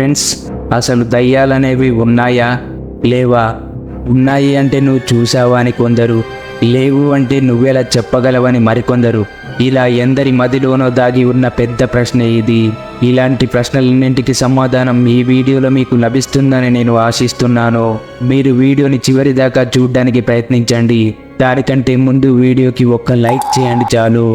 Friends, అసలు దయ్యాలనేవి ఉన్నాయా లేవా? ఉన్నాయి అంటే నువ్వు చూసావా అని కొందరు, లేవు అంటే నువ్వెలా చెప్పగలవని మరికొందరు. ఇలా ఎందరి మదిలోనో దాగి ఉన్న పెద్ద ప్రశ్న ఇది. ఇలాంటి ప్రశ్నలన్నింటికి సమాధానం ఈ వీడియోలో మీకు లభిస్తుందని నేను ఆశిస్తున్నాను. మీరు వీడియోని చివరి దాకా చూడడానికి ప్రయత్నించండి. దానికంటే ముందు వీడియోకి ఒక్క లైక్ చేయండి చాలు.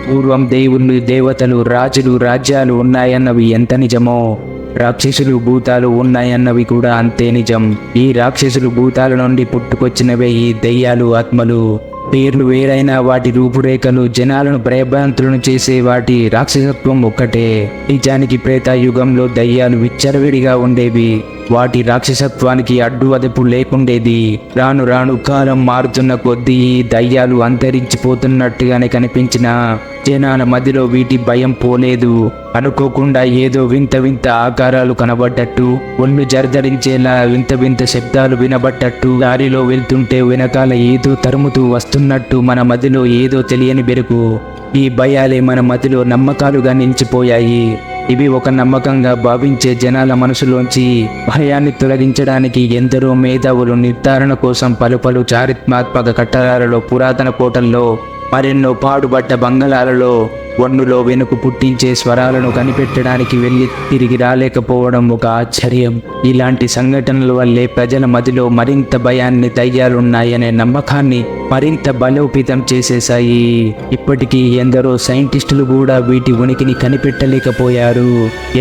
పూర్వం దేవుళ్ళు, దేవతలు, రాజులు, రాజ్యాలు ఉన్నాయన్నవి ఎంత నిజమో, రాక్షసులు, భూతాలు ఉన్నాయన్నవి కూడా అంతే నిజం. ఈ రాక్షసులు, భూతాల నుండి పుట్టుకొచ్చినవే ఈ దెయ్యాలు, ఆత్మలు. పేర్లు వేరైనా వాటి రూపురేఖలు, జనాలను భయభ్రాంతులను చేసే వాటి రాక్షసత్వం ఒక్కటే. నిజానికి త్రేతాయుగంలో దయ్యాలు విచ్చలవిడిగా ఉండేవి. వాటి రాక్షసత్వానికి అడ్డు అదుపు లేకుండేది. రాను రాను కాలం మారుతున్న కొద్దీ ఈ దయ్యాలు అంతరించిపోతున్నట్టుగానే కనిపించిన జనాల మధ్యలో వీటి భయం పోలేదు. అనుకోకుండా ఏదో వింత వింత ఆకారాలు కనబడ్డట్టు, ఒళ్ళు జర్దరించేలా వింత వింత శబ్దాలు వినబడ్డట్టు, దారిలో వెళ్తుంటే వెనకాల ఏదో తరుముతూ వస్తున్నట్టు మన మదిలో ఏదో తెలియని బెరుకు. ఈ భయాలే మన మదిలో నమ్మకాలుగా నిలిచిపోయాయి. ఇవి ఒక నమ్మకంగా భావించే జనాల మనసులోంచి భయాన్ని తొలగించడానికి ఎందరో మేధావులు నిర్ధారణ కోసం పలు పలు చారిత్రాత్మక కట్టడాలలో, పురాతన కోటల్లో, మరెన్నో పాడుబడ్డ బంగళాలలో వన్నులో వెనుకు పుట్టించే స్వరాలను కనిపెట్టడానికి వెళ్ళి తిరిగి రాలేకపోవడం ఒక ఆశ్చర్యం. ఇలాంటి సంఘటనల వల్లే ప్రజల మదిలో మరింత భయాన్ని, దయ్యాలున్నాయనే నమ్మకాన్ని మరింత బలోపేతం చేసేశాయి. ఇప్పటికీ ఎందరో సైంటిస్టులు కూడా వీటి ఉనికిని కనిపెట్టలేకపోయారు.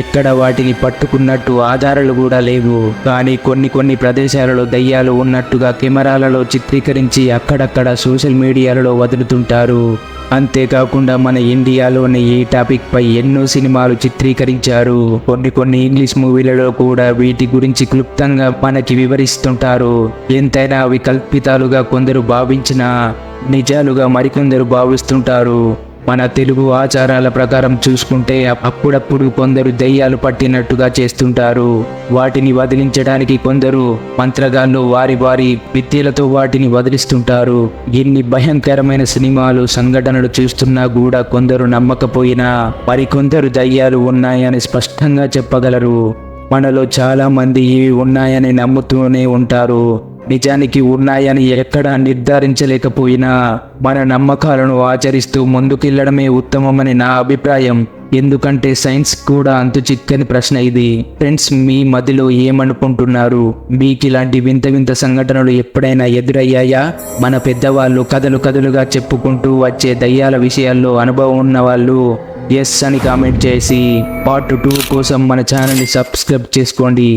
ఎక్కడ వాటిని పట్టుకున్నట్టు ఆధారాలు కూడా లేవు. కానీ కొన్ని ప్రదేశాలలో దయ్యాలు ఉన్నట్టుగా కెమెరాలలో చిత్రీకరించి అక్కడక్కడ సోషల్ మీడియాలలో వదులుతుంటారు. అంతేకాకుండా మన ఇండియాలోని ఈ టాపిక్ పై ఎన్నో సినిమాలు చిత్రీకరించారు. కొన్ని ఇంగ్లీష్ మూవీలలో కూడా వీటి గురించి క్లుప్తంగా మనకి వివరిస్తుంటారు. ఎంతైనా అవి కల్పితాలుగా కొందరు భావించినా నిజాలుగా మరికొందరు భావిస్తుంటారు. మన తెలుగు ఆచారాల ప్రకారం చూసుకుంటే అప్పుడప్పుడు కొందరు దయ్యాలు పట్టినట్టుగా చేస్తుంటారు. వాటిని వదిలించడానికి కొందరు మంత్రగాళ్ళు వారి విద్యలతో వాటిని వదిలిస్తుంటారు. ఎన్ని భయంకరమైన సినిమాలు, సంఘటనలు చూస్తున్నా కూడా కొందరు నమ్మకపోయినా మరికొందరు దయ్యాలు ఉన్నాయని స్పష్టంగా చెప్పగలరు. మనలో చాలా మంది ఇవి ఉన్నాయని నమ్ముతూనే ఉంటారు. నిజానికి ఉన్నాయని ఎక్కడా నిర్ధారించలేకపోయినా మన నమ్మకాలను ఆచరిస్తూ ముందుకెళ్లడమే ఉత్తమమని నా అభిప్రాయం. ఎందుకంటే సైన్స్ కూడా అంతు చిక్కని ప్రశ్న ఇది. ఫ్రెండ్స్, మీ మదిలో ఏమనుకుంటున్నారు? మీకు ఇలాంటి వింత వింత సంఘటనలు ఎప్పుడైనా ఎదురయ్యాయా? మన పెద్దవాళ్ళు కథలుగా చెప్పుకుంటూ వచ్చే దయ్యాల విషయాల్లో అనుభవం ఉన్న వాళ్ళు ఎస్ అని కామెంట్ చేసి పార్ట్ 2 కోసం మన ఛానల్ని సబ్స్క్రైబ్ చేసుకోండి.